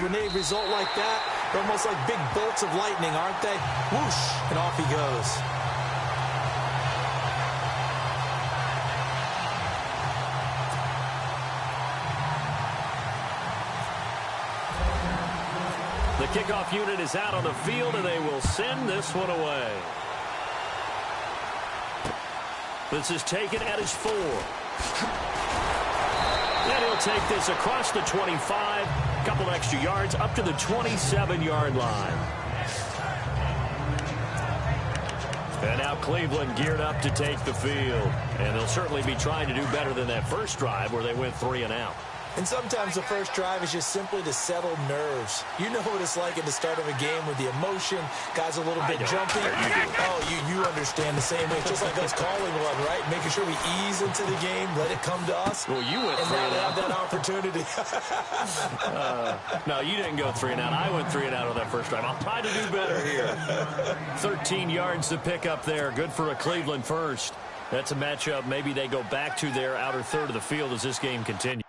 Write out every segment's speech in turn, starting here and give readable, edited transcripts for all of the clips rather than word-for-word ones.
when they result like that, they're almost like big bolts of lightning, aren't they? Whoosh, and off he goes. The kickoff unit is out on the field, and they will send this one away. This is taken at his 4. And he'll take this across the 25, a couple extra yards, up to the 27-yard line. And now Cleveland geared up to take the field. And they'll certainly be trying to do better than that first drive where they went 3 and out. And sometimes the first drive is just simply to settle nerves. You know what it's like at the start of a game with the emotion, guys a little bit jumpy. Oh, you understand the same way. It's just like us calling one, right? Making sure we ease into the game, let it come to us. Well, you went 3 and out. And now they have that opportunity. No, you didn't go 3 and out. I went 3 and out on that first drive. I'll try to do better here. 13 yards to pick up there. Good for a Cleveland first. That's a matchup. Maybe they go back to their outer third of the field as this game continues.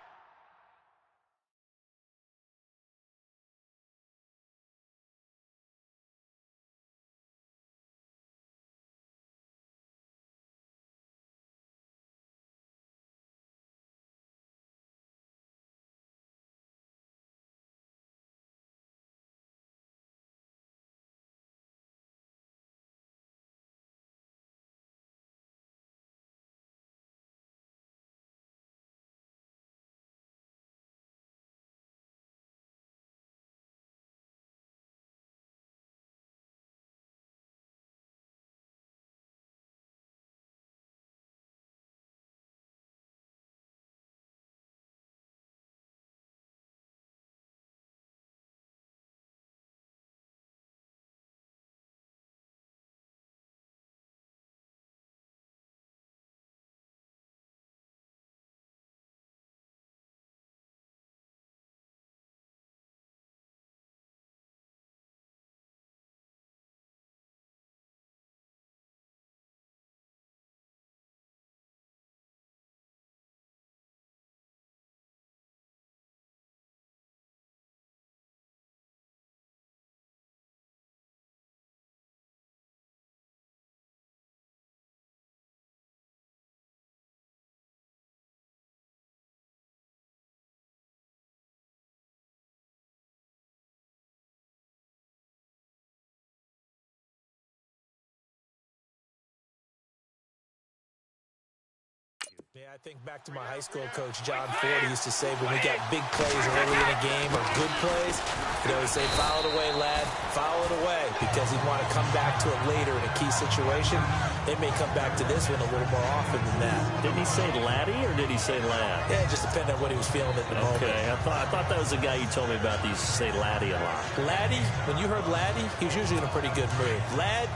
Yeah, I think back to my high school coach, John Ford. He used to say when we got big plays early in a game or good plays, he'd always say, foul it away, lad, foul it away, because he'd want to come back to it later in a key situation. They may come back to this one a little more often than that. Didn't he say laddie or did he say lad? Yeah, it just depended on what he was feeling at the moment. Okay, I thought that was the guy you told me about. He used to say laddie a lot. Laddie, when you heard laddie, he was usually in a pretty good mood. Lad,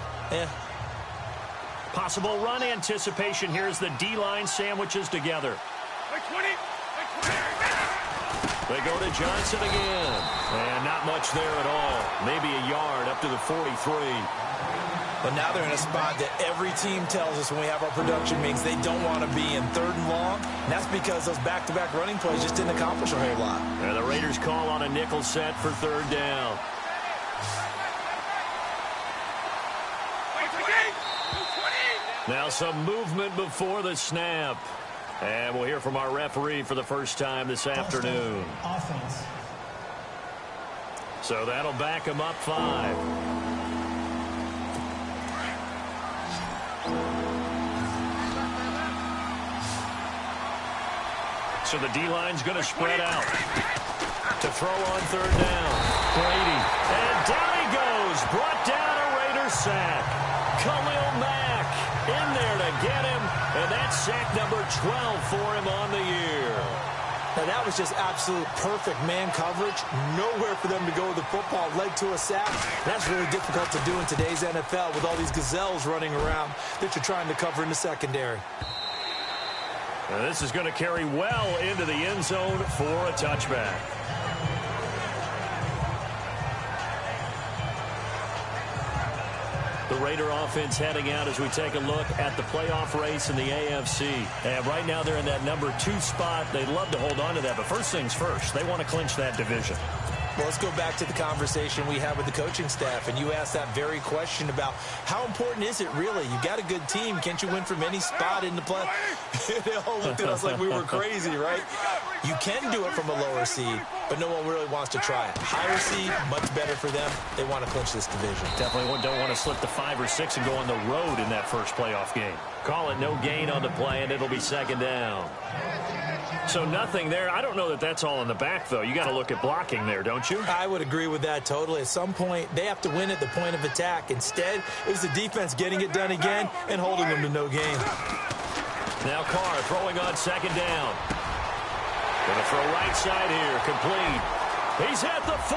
Possible run anticipation. Here's the D-line sandwiches together. They go to Johnson again. And not much there at all. Maybe a yard up to the 43. But now they're in a spot that every team tells us when we have our production meetings they don't want to be in 3rd and long. And that's because those back-to-back running plays just didn't accomplish a whole lot. And the Raiders call on a nickel set for 3rd down. Now some movement before the snap. And we'll hear from our referee for the first time this afternoon. Offense. So that'll back him up 5. So the D-line's going to spread out. To throw on 3rd down. Brady. And down he goes. Brought down a Raider sack. Khalil Mack in there to get him, and that's sack number 12 for him on the year. Now that was just absolute perfect man coverage. Nowhere for them to go with the football. Led to a sack. That's really difficult to do in today's NFL with all these gazelles running around that you're trying to cover in the secondary. Now this is going to carry well into the end zone for a touchback. The Raider offense heading out as we take a look at the playoff race in the AFC. And right now they're in that number 2 spot. They'd love to hold on to that, but first things first, they want to clinch that division. Well, let's go back to the conversation we had with the coaching staff, and you asked that very question about how important is it really? You got a good team. Can't you win from any spot in the play? They all looked at us like we were crazy, right? You can do it from a lower seed, but no one really wants to try it. Higher seed, much better for them. They want to clinch this division. Definitely don't want to slip to 5 or 6 and go on the road in that first playoff game. Call it no gain on the play, and it'll be second down. So nothing there. I don't know that that's all in the back, though. You got to look at blocking there, don't you? I would agree with that totally. At some point, they have to win at the point of attack. Instead, it was the defense getting it done again and holding them to no gain. Now Carr throwing on second down. Going to throw right side here. Complete. He's at the 40.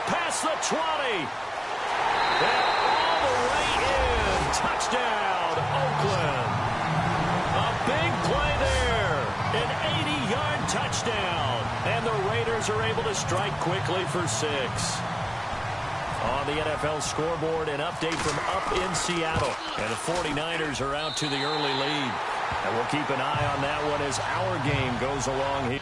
Past the 20. And all the way in. Touchdown, Oakland. A big play there. An 80-yard touchdown. And the Raiders are able to strike quickly for 6. On the NFL scoreboard, an update from up in Seattle. And the 49ers are out to the early lead. And we'll keep an eye on that one as our game goes along here.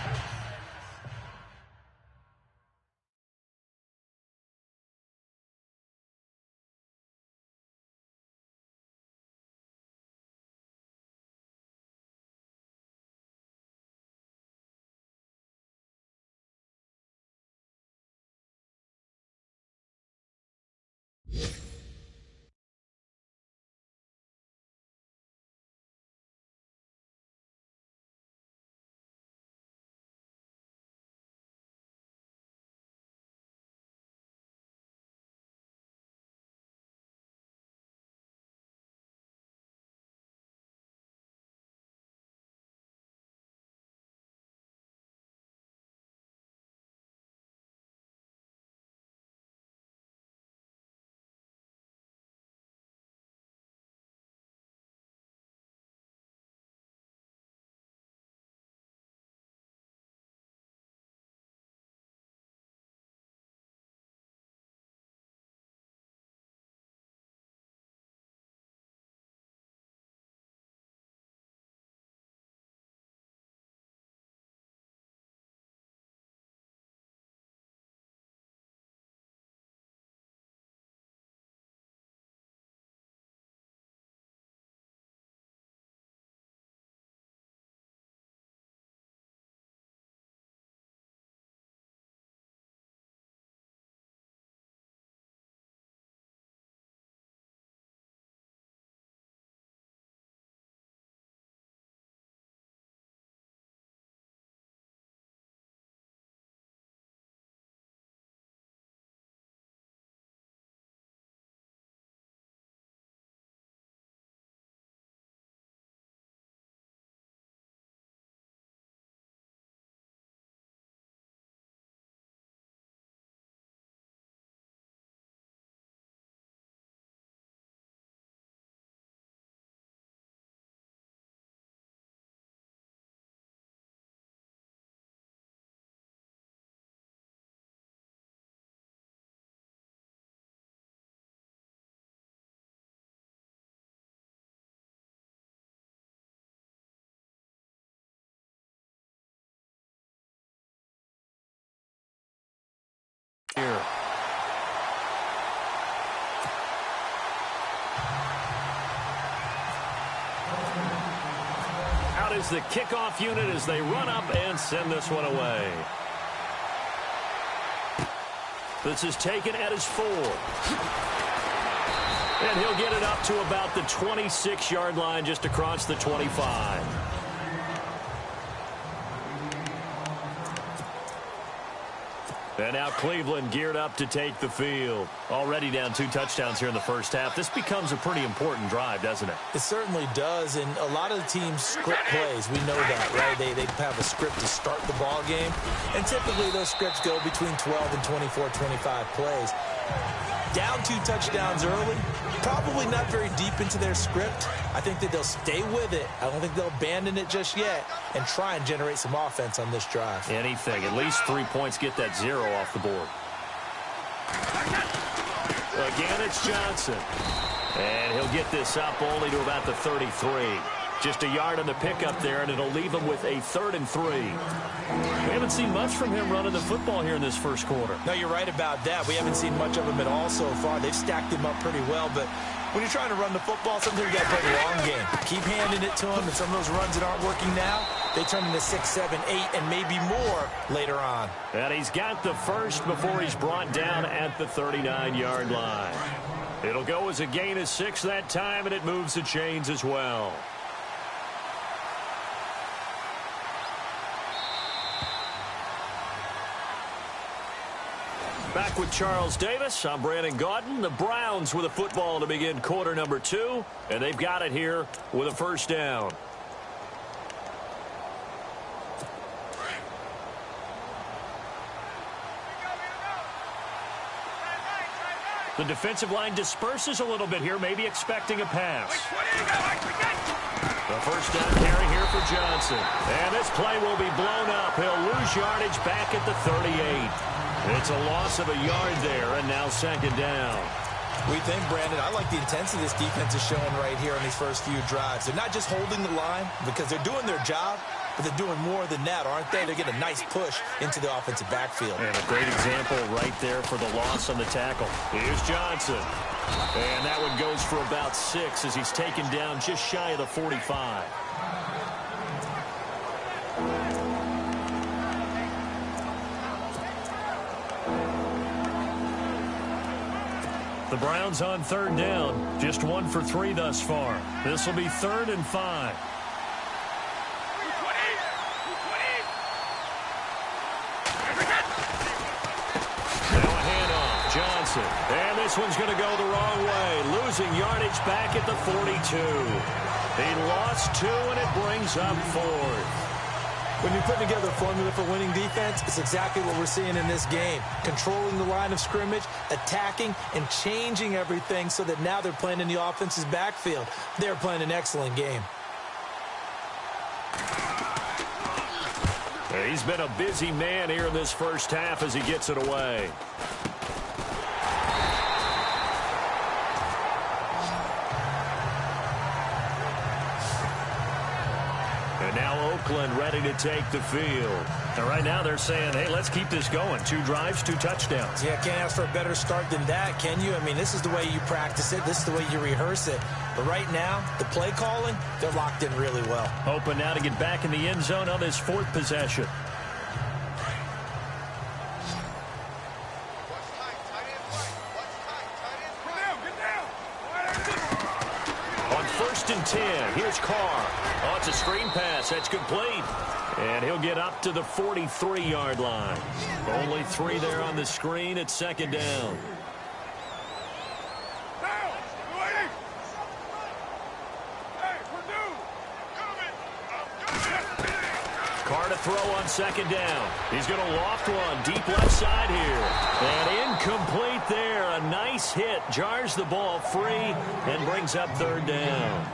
Here. Out is the kickoff unit as they run up and send this one away. This is taken at his 4. And he'll get it up to about the 26-yard line just across the 25. And now Cleveland geared up to take the field. Already down 2 touchdowns here in the first half. This becomes a pretty important drive, doesn't it? It certainly does, and a lot of the teams script plays. We know that, right? They have a script to start the ball game, and typically those scripts go between 12 and 24, 25 plays. Down 2 touchdowns early, probably not very deep into their script. I think that they'll stay with it. I don't think they'll abandon it just yet and try and generate some offense on this drive. Anything. At least 3 points, get that 0 off the board. Again, it's Johnson. And he'll get this up only to about the 33. Just a yard on the pickup there, and it'll leave him with a 3rd and 3. We haven't seen much from him running the football here in this first quarter. No, you're right about that. We haven't seen much of him at all so far. They've stacked him up pretty well, but when you're trying to run the football, sometimes you got to play the long game. Keep handing it to him, and some of those runs that aren't working now, they turn into 6, 7, 8, and maybe more later on. And he's got the first before he's brought down at the 39-yard line. It'll go as a gain of 6 that time, and it moves the chains as well. Back with Charles Davis, I'm Brandon Gaudin. The Browns with a football to begin quarter number 2, and they've got it here with a first down. The defensive line disperses a little bit here, maybe expecting a pass. The first down carry here for Johnson. And this play will be blown up. He'll lose yardage back at the 38. It's a loss of a yard there, and now second down. We think, Brandon, I like the intensity this defense is showing right here on these first few drives. They're not just holding the line because they're doing their job, but they're doing more than that, aren't they? They're getting a nice push into the offensive backfield. And a great example right there for the loss on the tackle. Here's Johnson. And that one goes for about 6 as he's taken down just shy of the 45. The Browns on third down. Just 1 for 3 thus far. This will be 3rd and 5. And this one's going to go the wrong way, losing yardage back at the 42. He lost 2, and it brings up 4th. When you're putting together a formula for winning defense, it's exactly what we're seeing in this game. Controlling the line of scrimmage, attacking, and changing everything so that now they're playing in the offense's backfield. They're playing an excellent game. He's been a busy man here in this first half as he gets it away. Oakland ready to take the field. And right now they're saying, hey, let's keep this going. 2 drives, 2 touchdowns. Yeah, can't ask for a better start than that, can you? I mean, this is the way you practice it. This is the way you rehearse it. But right now, the play calling, they're locked in really well. Hoping now to get back in the end zone on this 4th possession. On 1st and 10, here's Carr. Oh, it's a screen pass. That's complete. And he'll get up to the 43-yard line. Only 3 there on the screen at second down. Carr to throw on second down. He's going to loft one deep left side here. And incomplete there. A nice hit. Jars the ball free and brings up 3rd down.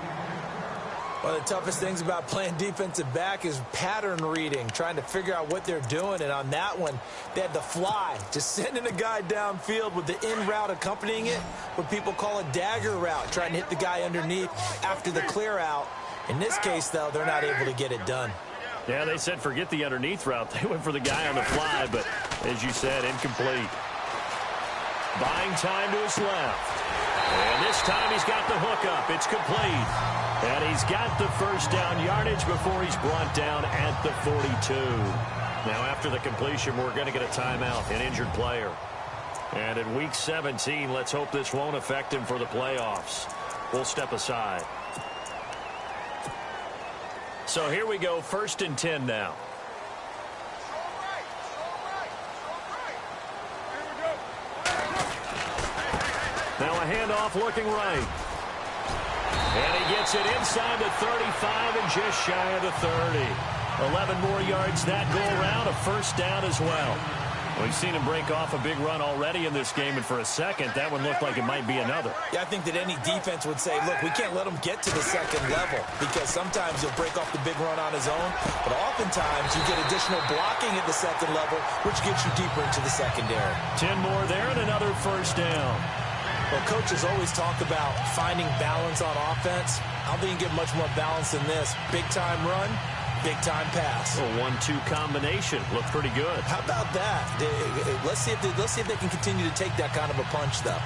One of the toughest things about playing defensive back is pattern reading, trying to figure out what they're doing. And on that one, they had the fly, just sending a guy downfield with the in route accompanying it, what people call a dagger route, trying to hit the guy underneath after the clear out. In this case, though, they're not able to get it done. Yeah, they said forget the underneath route. They went for the guy on the fly, but as you said, incomplete. Buying time to his left. And this time he's got the hook up. It's complete. And he's got the first down yardage before he's brought down at the 42. Now after the completion, we're going to get a timeout, an injured player. And in week 17, let's hope this won't affect him for the playoffs. We'll step aside. So here we go, 1st and 10 now. Now a handoff looking right. And he gets it inside the 35 and just shy of the 30. 11 more yards that go around, a first down as well. We've seen him break off a big run already in this game, and for a second, that one looked like it might be another. Yeah, I think that any defense would say, look, we can't let him get to the second level because sometimes he'll break off the big run on his own, but oftentimes you get additional blocking at the second level, which gets you deeper into the secondary. 10 more there and another first down. Well, coaches always talk about finding balance on offense. I don't think you get much more balance than this. Big-time run, big-time pass. A 1-2 combination. Looked pretty good. How about that? Let's see if they can continue to take that kind of a punch, though.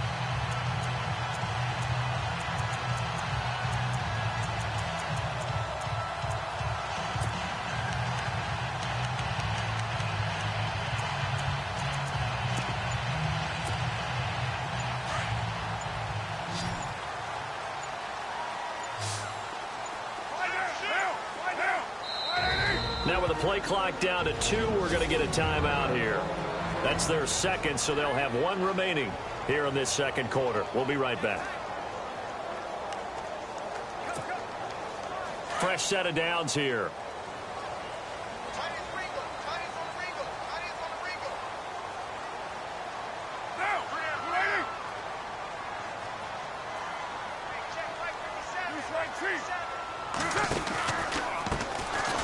Now with the play clock down to 2, we're going to get a timeout here. That's their second, so they'll have 1 remaining here in this second quarter. We'll be right back. Fresh set of downs here.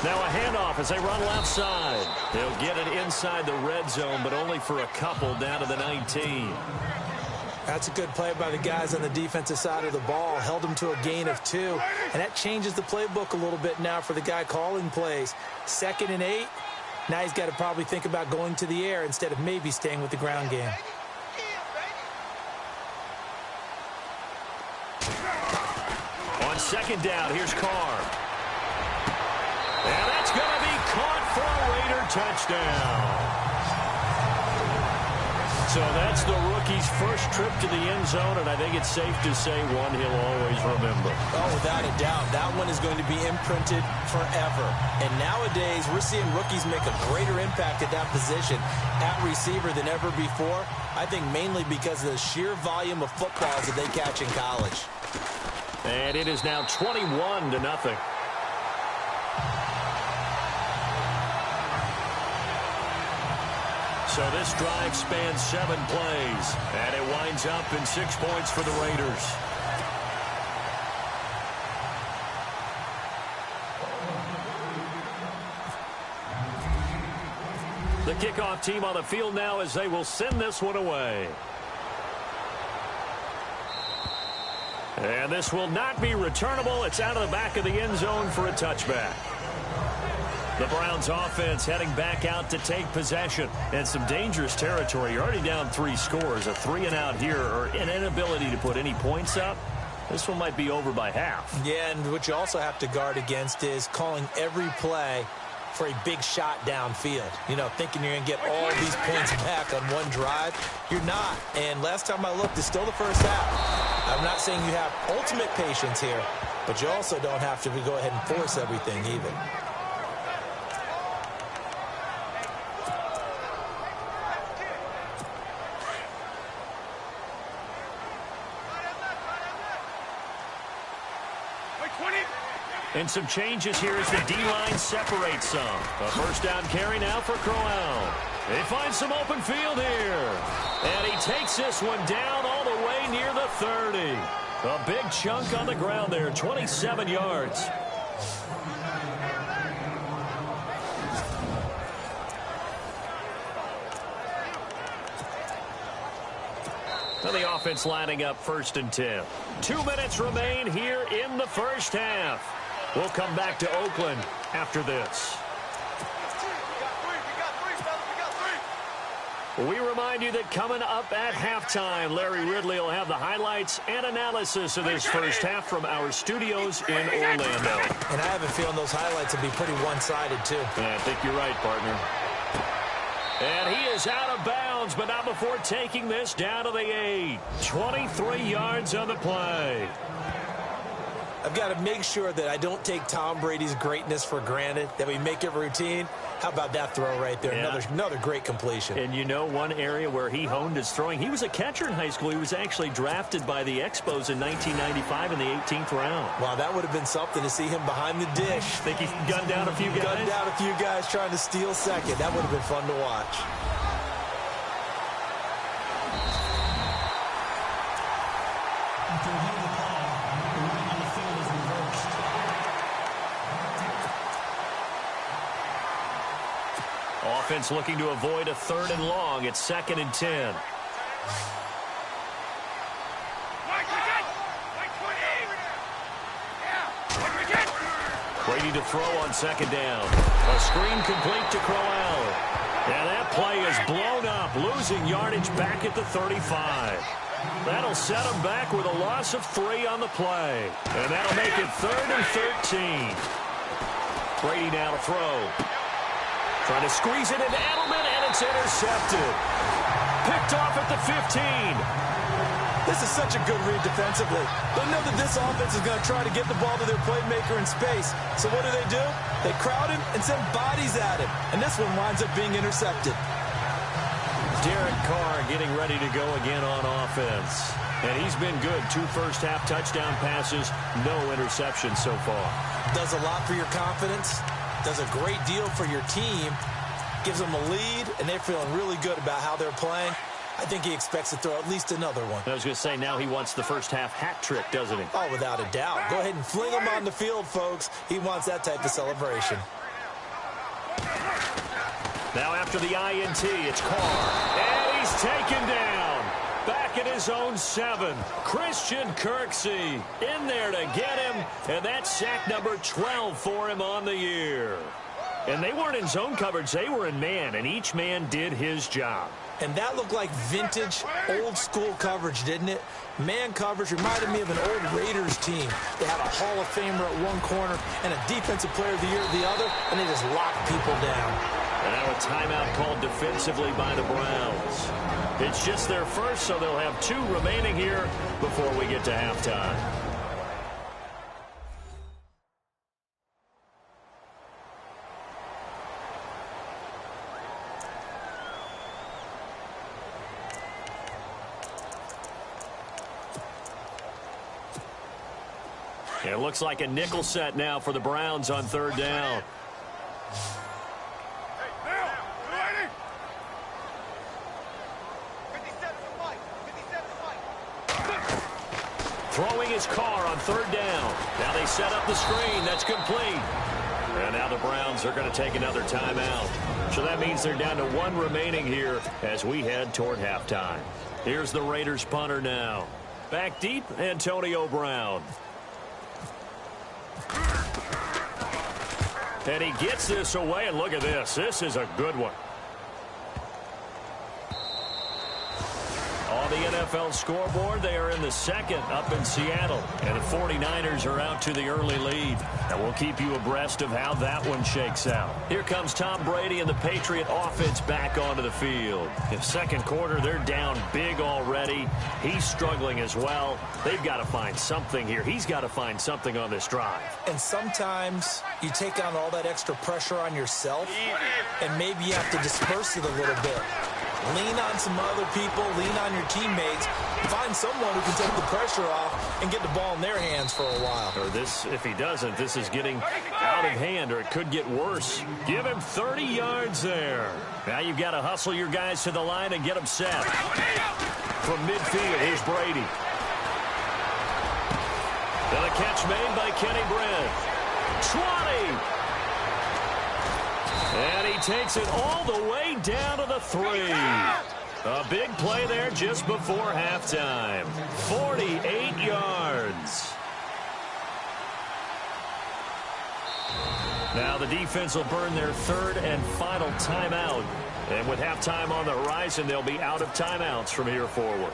Now a handoff as they run left side. They'll get it inside the red zone, but only for a couple down to the 19. That's a good play by the guys on the defensive side of the ball. Held them to a gain of 2. And that changes the playbook a little bit now for the guy calling plays. 2nd and 8. Now he's got to probably think about going to the air instead of maybe staying with the ground game. On 2nd down, here's Carr. And that's going to be caught for a Raider touchdown. So that's the rookie's first trip to the end zone, and I think it's safe to say one he'll always remember. Oh, without a doubt. That one is going to be imprinted forever. And nowadays, we're seeing rookies make a greater impact at that position at receiver than ever before. I think mainly because of the sheer volume of footballs that they catch in college. And it is now 21-0. So this drive spans 7 plays, and it winds up in 6 points for the Raiders. The kickoff team on the field now as they will send this one away. And this will not be returnable. It's out of the back of the end zone for a touchback. The Browns offense heading back out to take possession. And some dangerous territory. You're already down 3 scores. A 3-and-out here, or an inability to put any points up. This one might be over by half. Yeah, and what you also have to guard against is calling every play for a big shot downfield. You know, thinking you're going to get all these points back on one drive. You're not. And last time I looked, it's still the first half. I'm not saying you have ultimate patience here, but you also don't have to go ahead and force everything either. And some changes here as the D-line separates some. A first down carry now for Crowell. They find some open field here. And he takes this one down all the way near the 30. A big chunk on the ground there, 27 yards. And the offense lining up 1st and 10. 2 minutes remain here in the first half. We'll come back to Oakland after this. We remind you that coming up at halftime, Larry Ridley will have the highlights and analysis of this first half from our studios in Orlando. And I have a feeling those highlights will be pretty one-sided, too. Yeah, I think you're right, partner. And he is out of bounds, but not before taking this down to the 8. 23 yards on the play. I've got to make sure that I don't take Tom Brady's greatness for granted, that we make it routine. How about that throw right there? Yeah. Another great completion. And you know one area where he honed his throwing, he was a catcher in high school. He was actually drafted by the Expos in 1995 in the 18th round. Wow, that would have been something to see him behind the dish. Think he gunned down a few guys? Gunned down a few guys trying to steal second. That would have been fun to watch. Offense looking to avoid a 3rd and long. It's 2nd and 10. Brady to throw on second down. A screen complete to Crowell. And that play is blown up, losing yardage back at the 35. That'll set him back with a loss of 3 on the play. And that'll make it 3rd and 13. Brady now to throw. Trying to squeeze it into Edelman, and it's intercepted. Picked off at the 15. This is such a good read defensively. They know that this offense is going to try to get the ball to their playmaker in space. So what do? They crowd him and send bodies at him. And this one winds up being intercepted. Derek Carr getting ready to go again on offense. And he's been good. 2 first-half touchdown passes, no interceptions so far. Does a lot for your confidence. Does a great deal for your team. Gives them a lead, and they're feeling really good about how they're playing. I think he expects to throw at least another one. I was going to say, now he wants the first-half hat trick, doesn't he? Oh, without a doubt. Go ahead and fling him on the field, folks. He wants that type of celebration. Now after the INT, it's Carr. And he's taken down. Back at his own 7. Christian Kirksey in there to get him. And that's sack number 12 for him on the year. And they weren't in zone coverage. They were in man, and each man did his job. And that looked like vintage, old-school coverage, didn't it? Man coverage reminded me of an old Raiders team. They had a Hall of Famer at one corner and a Defensive Player of the Year at the other, and they just locked people down. And now a timeout called defensively by the Browns. It's just their first, so they'll have 2 remaining here before we get to halftime. It looks like a nickel set now for the Browns on 3rd down. Throwing his Carr on 3rd down. Now they set up the screen. That's complete. And now the Browns are going to take another timeout. So that means they're down to 1 remaining here as we head toward halftime. Here's the Raiders punter now. Back deep, Antonio Brown. And he gets this away, and look at this. This is a good one. On the NFL scoreboard, they are in the 2nd up in Seattle. And the 49ers are out to the early lead. And we'll keep you abreast of how that one shakes out. Here comes Tom Brady and the Patriot offense back onto the field. In 2nd quarter, they're down big already. He's struggling as well. They've got to find something here. He's got to find something on this drive. And sometimes you take on all that extra pressure on yourself, and maybe you have to disperse it a little bit. Lean on some other people, lean on your teammates, find someone who can take the pressure off and get the ball in their hands for a while. Or this, if he doesn't, this is getting out of hand, or it could get worse. Give him 30 yards there. Now you've got to hustle your guys to the line and get them set. From midfield, here's Brady. And a catch made by Kenny Brent. 20. And he takes it all the way down to the 3. A big play there just before halftime. 48 yards. Now the defense will burn their 3rd and final timeout. And with halftime on the horizon, they'll be out of timeouts from here forward.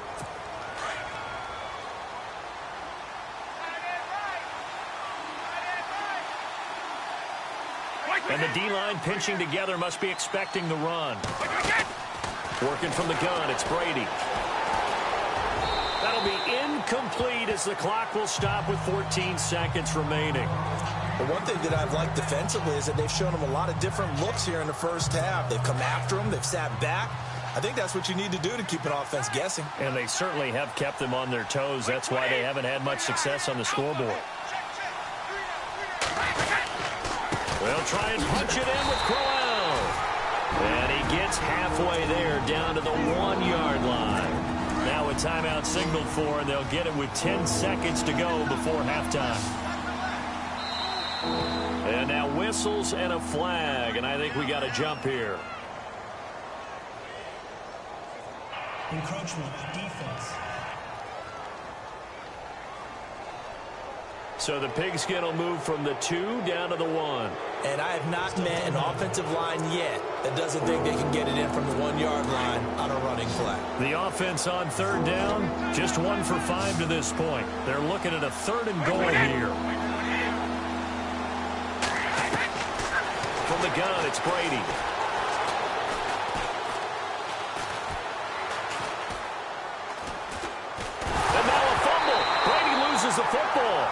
And the D-line pinching together must be expecting the run. Working from the gun, it's Brady. That'll be incomplete as the clock will stop with 14 seconds remaining. But one thing that I've liked defensively is that they've shown them a lot of different looks here in the first half. They've come after them. They've sat back. I think that's what you need to do to keep an offense guessing. And they certainly have kept them on their toes. That's why they haven't had much success on the scoreboard. They'll try and punch it in with Crowell. And he gets halfway there down to the 1-yard line. Now a timeout signaled for, and they'll get it with 10 seconds to go before halftime. And now whistles and a flag, and I think we got a jump here. Encroachment, defense. So the pigskin will move from the 2 down to the 1. And I have not met an offensive line yet that doesn't think they can get it in from the 1-yard line on a running play. The offense on 3rd down, just 1 for 5 to this point. They're looking at a 3rd and goal here. From the gun, it's Brady. And now a fumble. Brady loses the football.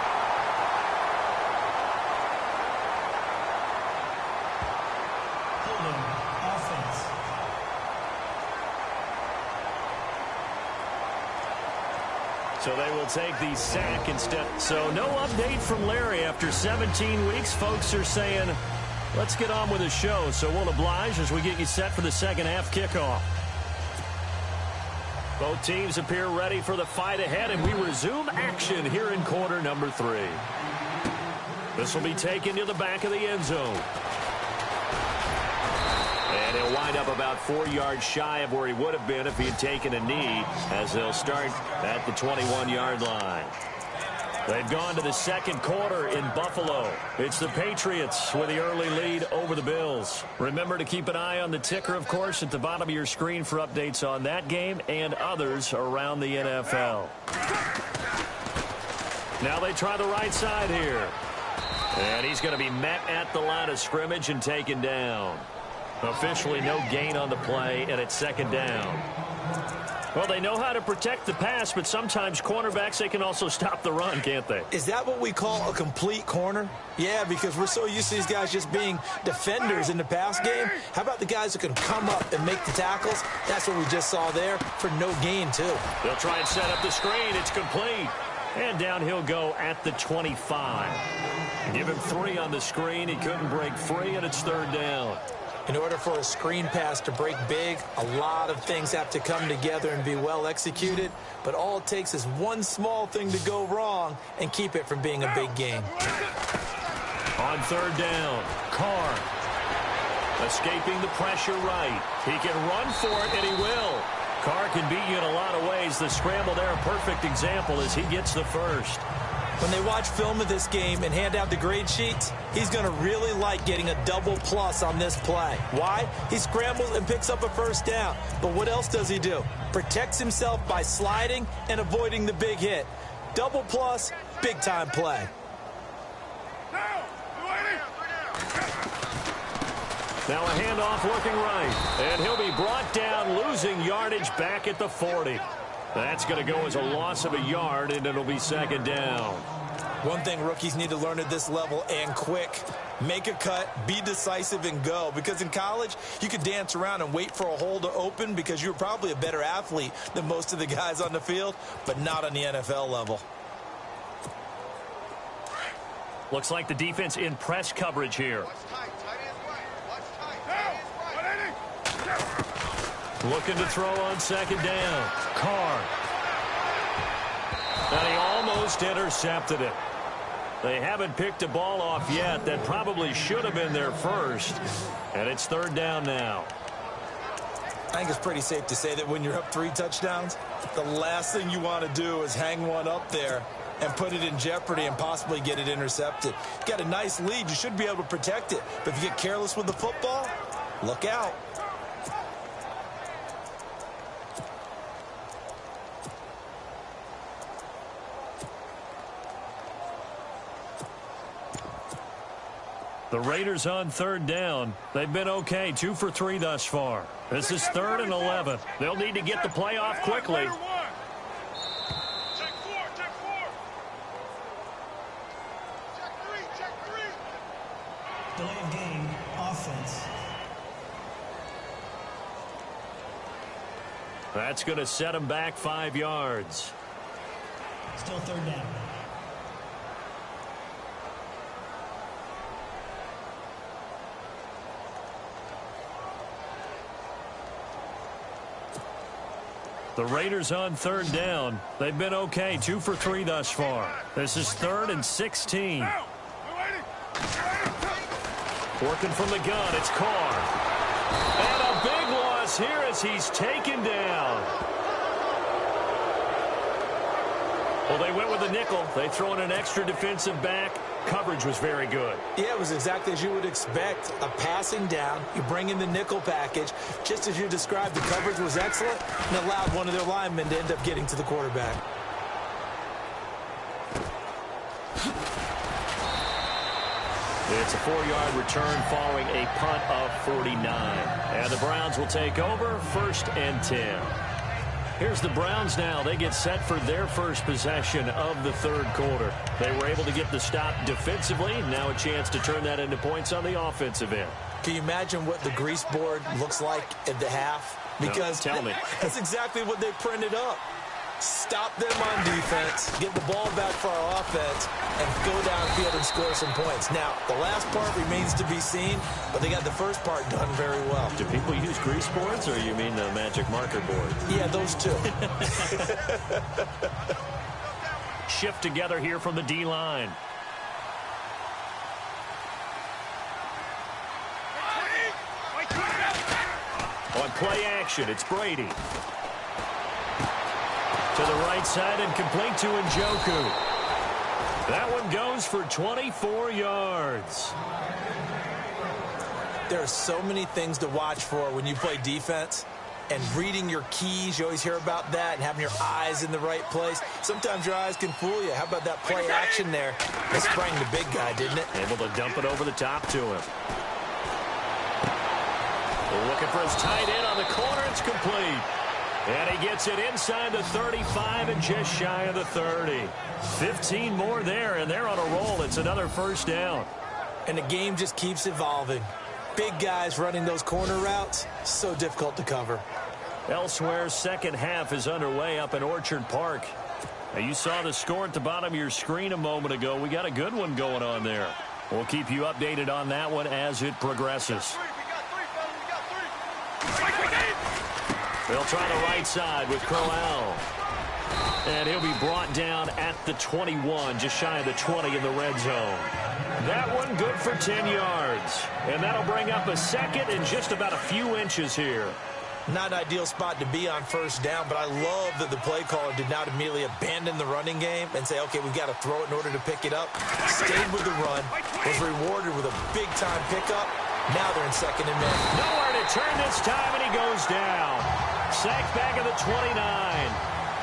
So they will take the sack instead. So no update from Larry after 17 weeks. Folks are saying, let's get on with the show. So we'll oblige as we get you set for the second half kickoff. Both teams appear ready for the fight ahead, and we resume action here in quarter number 3. This will be taken to the back of the end zone. And he'll wind up about 4 yards shy of where he would have been if he had taken a knee, as they'll start at the 21-yard line. They've gone to the second quarter in Buffalo. It's the Patriots with the early lead over the Bills. Remember to keep an eye on the ticker, of course, at the bottom of your screen for updates on that game and others around the NFL. Now they try the right side here. And he's going to be met at the line of scrimmage and taken down. Officially no gain on the play, and it's 2nd down. Well, they know how to protect the pass, but sometimes cornerbacks, they can also stop the run, can't they? Is that what we call a complete corner? Yeah, because we're so used to these guys just being defenders in the pass game. How about the guys who can come up and make the tackles? That's what we just saw there for no gain, too. They'll try and set up the screen. It's complete. And down he'll go at the 25. Give him 3 on the screen. He couldn't break free, and it's 3rd down. In order for a screen pass to break big, a lot of things have to come together and be well executed. But all it takes is one small thing to go wrong and keep it from being a big game. On 3rd down, Carr. Escaping the pressure right. He can run for it, and he will. Carr can beat you in a lot of ways. The scramble there, a perfect example as he gets the first. When they watch film of this game and hand out the grade sheets, he's going to really like getting a double plus on this play. Why? He scrambles and picks up a 1st down. But what else does he do? Protects himself by sliding and avoiding the big hit. Double plus, big-time play. Now a handoff looking right. And he'll be brought down, losing yardage back at the 40. That's going to go as a loss of a yard, and it'll be 2nd down. One thing rookies need to learn at this level, and quick, make a cut, be decisive, and go. Because in college, you could dance around and wait for a hole to open because you're probably a better athlete than most of the guys on the field, but not on the NFL level. Looks like the defense in press coverage here. Looking to throw on 2nd down. Carr. And he almost intercepted it. They haven't picked a ball off yet. That probably should have been their first. And it's 3rd down now. I think it's pretty safe to say that when you're up 3 touchdowns, the last thing you want to do is hang one up there and put it in jeopardy and possibly get it intercepted. You got a nice lead. You should be able to protect it. But if you get careless with the football, look out. The Raiders on 3rd down. They've been okay, 2 for 3 thus far. This is 3rd and 11. They'll need to get the play off quickly. Delay of game, offense. That's going to set him back 5 yards. Still 3rd down. The Raiders on 3rd down. They've been okay, 2 for 3 thus far. This is 3rd and 16. Working from the gun, it's Carr. And a big loss here as he's taken down. Well, they went with the nickel. They throw in an extra defensive back. Coverage was very good. Yeah, it was exactly as you would expect. A passing down, you bring in the nickel package. Just as you described, the coverage was excellent and allowed one of their linemen to end up getting to the quarterback. It's a 4-yard return following a punt of 49. And the Browns will take over, 1st and 10. Here's the Browns now. They get set for their first possession of the 3rd quarter. They were able to get the stop defensively. Now a chance to turn that into points on the offensive end. Can you imagine what the grease board looks like at the half? Because no, tell me. That's exactly what they printed up. Stop them on defense, get the ball back for our offense, and go downfield and score some points. Now, the last part remains to be seen, but they got the first part done very well. Do people use grease boards, or you mean the magic marker board? Yeah, those two. Shift together here from the D-line. On play action, it's Brady. To the right side and complete to Njoku. That one goes for 24 yards. There are so many things to watch for when you play defense. And reading your keys, you always hear about that, and having your eyes in the right place. Sometimes your eyes can fool you. How about that play action there? It sprang the big guy, didn't it? Able to dump it over the top to him. Looking for his tight end on the corner. It's complete. And he gets it inside the 35 and just shy of the 30. 15 more there, and they're on a roll. It's another 1st down. And the game just keeps evolving. Big guys running those corner routes, so difficult to cover. Elsewhere, 2nd half is underway up in Orchard Park. Now, you saw the score at the bottom of your screen a moment ago. We got a good one going on there. We'll keep you updated on that one as it progresses. They'll try the right side with Crowell. And he'll be brought down at the 21, just shy of the 20 in the red zone. That one good for 10 yards. And that'll bring up a 2nd and just about a few inches here. Not an ideal spot to be on 1st down, but I love that the play caller did not immediately abandon the running game and say, okay, we've got to throw it in order to pick it up. Stayed with the run, was rewarded with a big-time pickup. Now they're in 2nd and mid. Nowhere to turn this time, and he goes down. Sacked back at the 29.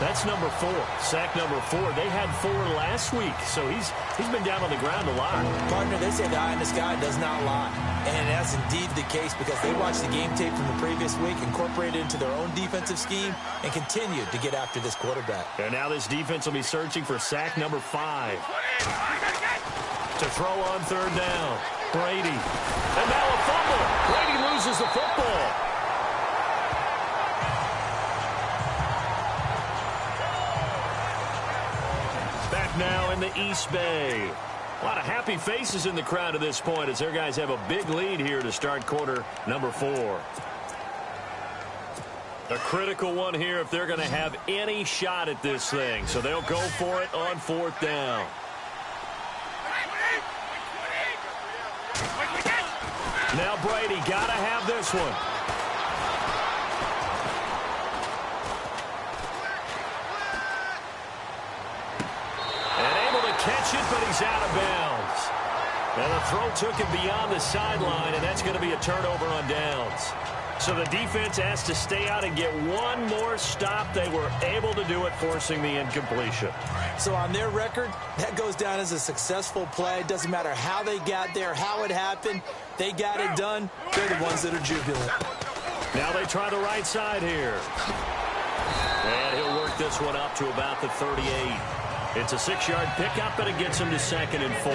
That's number 4. Sack number 4. They had 4 last week, so he's been down on the ground a lot. Partner, they say the eye in the sky does not lie. And that's indeed the case because they watched the game tape from the previous week, incorporated it into their own defensive scheme, and continued to get after this quarterback. And now this defense will be searching for sack number 5. To throw on 3rd down. Brady. And now a fumble. Brady loses the football. Back now in the East Bay. A lot of happy faces in the crowd at this point as their guys have a big lead here to start quarter number 4. A critical one here if they're going to have any shot at this thing. So they'll go for it on 4th down. Now Brady got to have this one. Catch it, but he's out of bounds. And the throw took him beyond the sideline, and that's going to be a turnover on downs. So the defense has to stay out and get one more stop. They were able to do it, forcing the incompletion. So on their record, that goes down as a successful play. Doesn't matter how they got there, how it happened. They got it done. They're the ones that are jubilant. Now they try the right side here. And he'll work this one up to about the 38. It's a 6-yard pickup, and it gets him to 2nd and 4.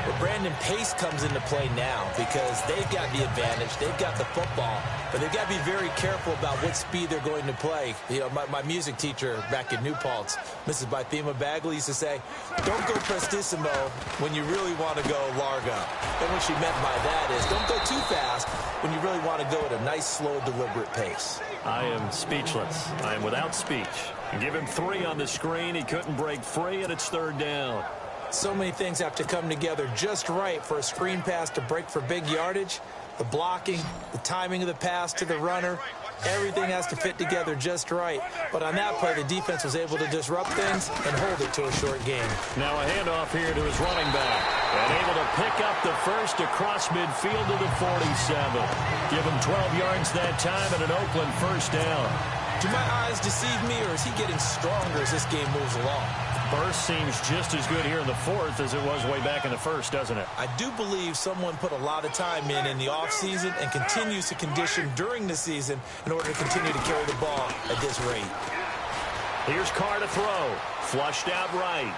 But Brandon, pace comes into play now because they've got the advantage. They've got the football, but they've got to be very careful about what speed they're going to play. You know, my music teacher back in New Paltz, Mrs. Bythema Bagley, used to say, don't go prestissimo when you really want to go largo. And what she meant by that is don't go too fast when you really want to go at a nice, slow, deliberate pace. I am speechless. I am without speech. Give him 3 on the screen. He couldn't break free, and it's 3rd down. So many things have to come together just right for a screen pass to break for big yardage. The blocking, the timing of the pass to the runner, Everything has to fit together just right. But on that play, the defense was able to disrupt things and hold it to a short game. Now a handoff here to his running back. And able to pick up the first across midfield to the 47. Give him 12 yards that time and an Oakland first down. Do my eyes deceive me, or is he getting stronger as this game moves along? Burst seems just as good here in the fourth as it was way back in the first, doesn't it? I do believe someone put a lot of time in the offseason and continues to condition during the season in order to continue to carry the ball at this rate. Here's Carr to throw. Flushed out right.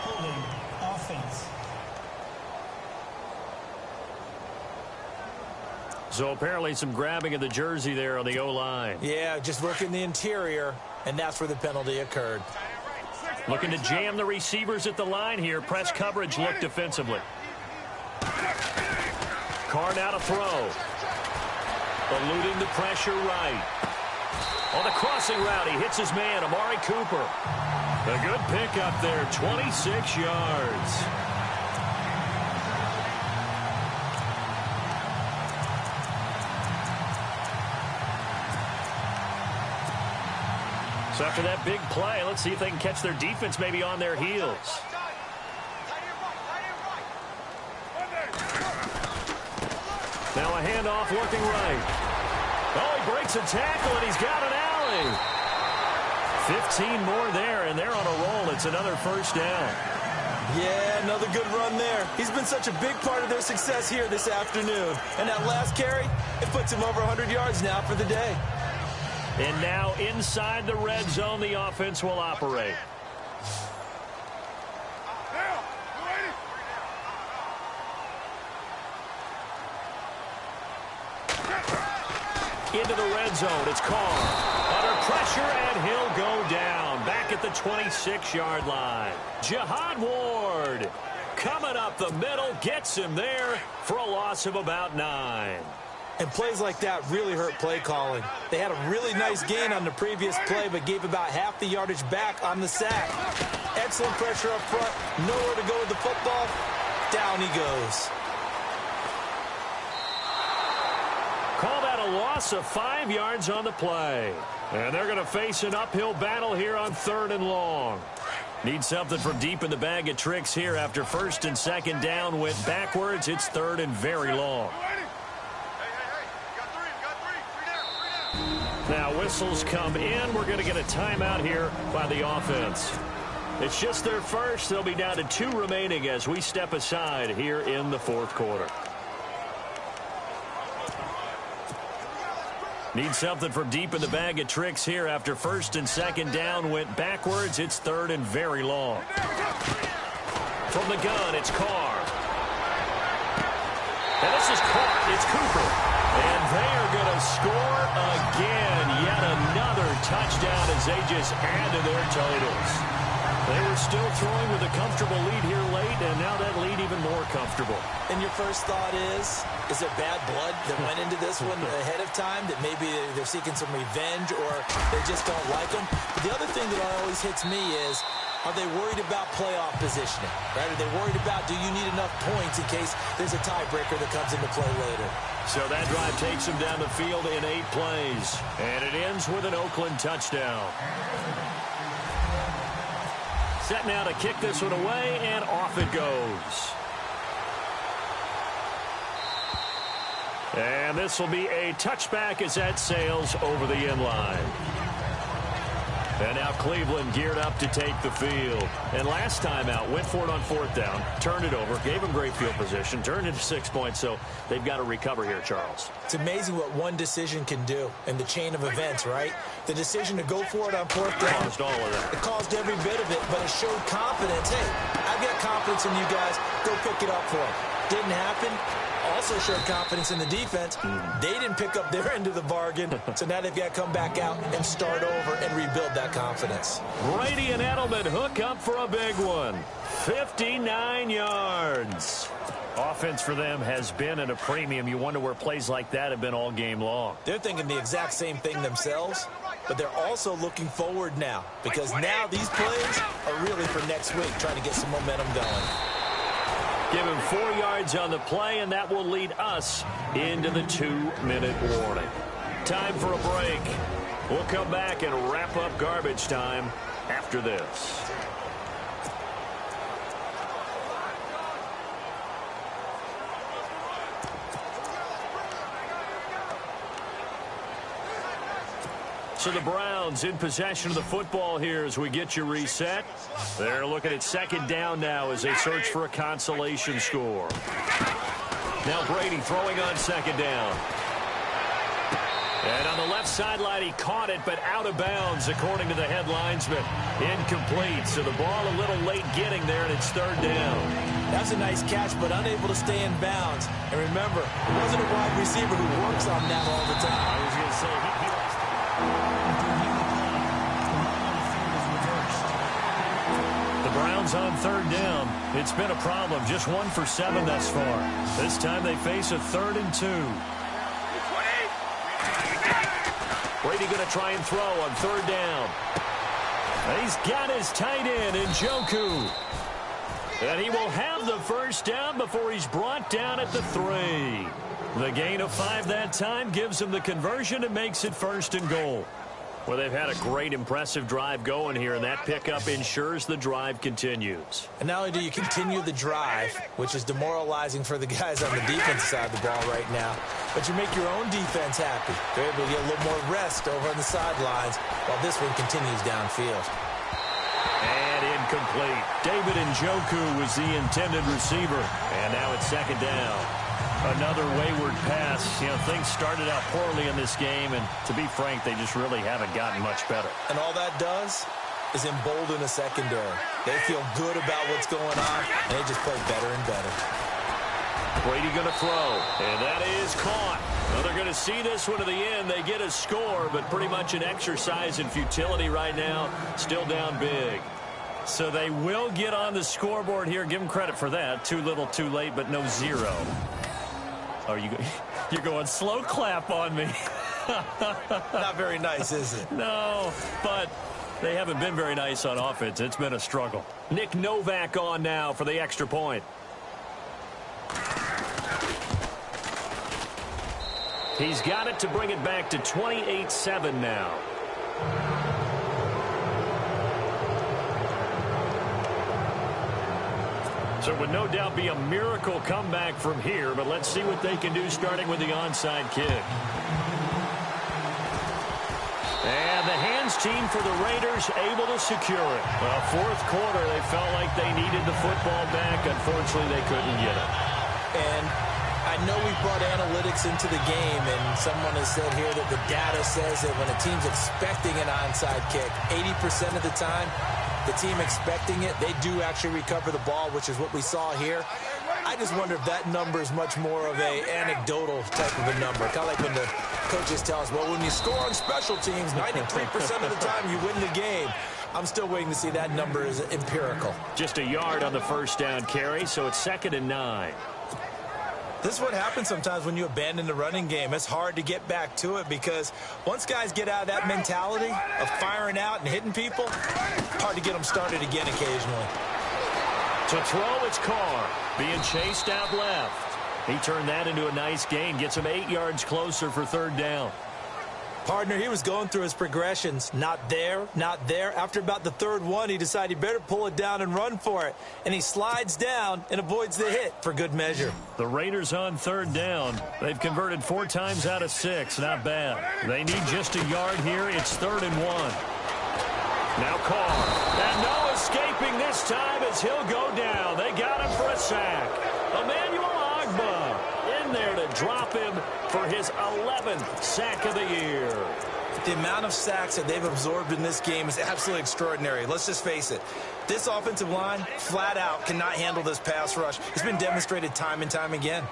Holding offense. So apparently some grabbing of the jersey there on the O-line. Yeah, just working the interior, and that's where the penalty occurred. Looking to jam the receivers at the line here. Press coverage look defensively. Carr now to throw. Eluding the pressure right. On the crossing route, he hits his man, Amari Cooper. A good pickup there, 26 yards. So after that big play, let's see if they can catch their defense maybe on their heels. Now a handoff working right. Oh, he breaks a tackle, and he's got an alley. 15 more there, and they're on a roll. It's another first down. Yeah, another good run there. He's been such a big part of their success here this afternoon. And that last carry, it puts him over 100 yards now for the day. And now inside the red zone, the offense will operate. Into the red zone, it's Carr. Under pressure, and he'll go down. Back at the 26-yard line. Jihad Ward coming up the middle, gets him there for a loss of about 9. And plays like that really hurt play calling. They had a really nice gain on the previous play, but gave about half the yardage back on the sack. Excellent pressure up front. Nowhere to go with the football. Down he goes. Call that a loss of 5 yards on the play. And they're going to face an uphill battle here on 3rd and long. Need something from deep in the bag of tricks here after 1st and 2nd down went backwards. It's 3rd and very long. Now whistles come in. We're going to get a timeout here by the offense. It's just their first. They'll be down to 2 remaining as we step aside here in the 4th quarter. Need something from deep in the bag of tricks here after 1st and 2nd down went backwards. It's 3rd and very long. From the gun, it's Carr. And this is caught. It's Cooper. And they are going to score again. Yet another touchdown as they just add to their totals. They were still throwing with a comfortable lead here late, and now that lead even more comfortable. And your first thought is there bad blood that went into this one ahead of time, that maybe they're seeking some revenge or they just don't like them? But the other thing that always hits me is, are they worried about playoff positioning? Right? Are they worried about, do you need enough points in case there's a tiebreaker that comes into play later? So that drive takes them down the field in 8 plays. And it ends with an Oakland touchdown. Set now to kick this one away, and off it goes. And this will be a touchback as that sails over the end line. And now Cleveland geared up to take the field. And last time out, went for it on 4th down, turned it over, gave them great field position, turned it to 6 points, so they've got to recover here, Charles. It's amazing what one decision can do in the chain of events, right? The decision to go for it on 4th down. Caused all of that. It caused every bit of it, but it showed confidence. Hey, I've got confidence in you guys. Go pick it up for them. Didn't happen. Also showed confidence in the defense. They didn't pick up their end of the bargain, so now they've got to come back out and start over and rebuild that confidence. Brady and Edelman hook up for a big one. 59 yards. Offense for them has been at a premium. You wonder where plays like that have been all game long. They're thinking the exact same thing themselves, but they're also looking forward now, because now these plays are really for next week, trying to get some momentum going. Give him 4 yards on the play, and that will lead us into the 2-minute warning. Time for a break. We'll come back and wrap up garbage time after this. So the Browns in possession of the football here as we get you reset. They're looking at second down now as they search for a consolation score. Now Brady throwing on second down. And on the left sideline, he caught it, but out of bounds, according to the head linesman. Incomplete, so the ball a little late getting there, and it's third down. That's a nice catch, but unable to stay in bounds. And remember, it wasn't a wide receiver who works on that all the time. I was going to say, he likes to... The Browns on third down. It's been a problem. Just 1 for 7 thus far. This time they face a 3rd and 2. Brady going to try and throw on third down. He's got his tight end, Njoku. And he will have the first down before he's brought down at the 3. The gain of 5 that time gives him the conversion and makes it 1st and goal. Well, they've had a great, impressive drive going here, and that pickup ensures the drive continues. And not only do you continue the drive, which is demoralizing for the guys on the defense side of the ball right now, but you make your own defense happy. They're able to get a little more rest over on the sidelines while this one continues downfield. And incomplete. David Njoku was the intended receiver, and now it's second down. Another wayward pass. You know, things started out poorly in this game, and to be frank, they just really haven't gotten much better. And all that does is embolden a secondary. They feel good about what's going on, and they just play better and better. Brady going to throw, and that is caught. Well, they're going to see this one to the end. They get a score, but pretty much an exercise in futility right now. Still down big. So they will get on the scoreboard here. Give them credit for that. Too little, too late, but no 0. Oh, you're going slow clap on me. Not very nice, is it? No, but they haven't been very nice on offense. It's been a struggle. Nick Novak on now for the extra point. He's got it to bring it back to 28-7 now. So it would no doubt be a miracle comeback from here, but let's see what they can do starting with the onside kick. And the hands team for the Raiders able to secure it. Well, fourth quarter, they felt like they needed the football back. Unfortunately, they couldn't get it. And I know we brought analytics into the game, and someone has said here that the data says that when a team's expecting an onside kick, 80% of the time, the team expecting it, they do actually recover the ball, which is what we saw here. I just wonder if that number is much more of a anecdotal type of a number. Kind of like when the coaches tell us, well, when you score on special teams, 93% of the time you win the game. I'm still waiting to see that number is empirical. Just a yard on the first down carry, so it's 2nd and 9. This is what happens sometimes when you abandon the running game. It's hard to get back to it because once guys get out of that mentality of firing out and hitting people, it's hard to get them started again occasionally. To throw, it's Carr being chased out left. He turned that into a nice gain, gets him 8 yards closer for third down. Partner, he was going through his progressions. Not there, not there. After about the third one, he decided he better pull it down and run for it. And he slides down and avoids the hit for good measure. The Raiders on third down. They've converted 4 times out of 6. Not bad. They need just a yard here. It's 3rd and 1. Now Carr. And no escaping this time as he'll go down. They got him for a sack. Emmanuel Ogbah in there to drop him for his 11th sack of the year. The amount of sacks that they've absorbed in this game is absolutely extraordinary. Let's just face it. This offensive line, flat out, cannot handle this pass rush. It's been demonstrated time and time again.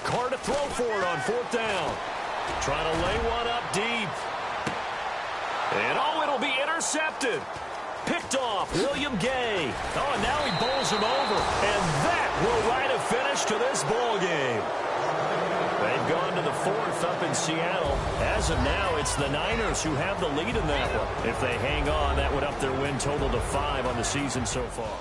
Carr to throw for it on 4th down. Trying to lay one up deep. And oh, it'll be intercepted. Picked off, William Gay. Oh, and now he bowls him over. And that will write a finish to this ball game. They've gone to the fourth up in Seattle. As of now, it's the Niners who have the lead in that one. If they hang on, that would up their win total to 5 on the season so far.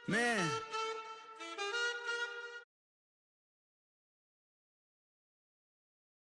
Man.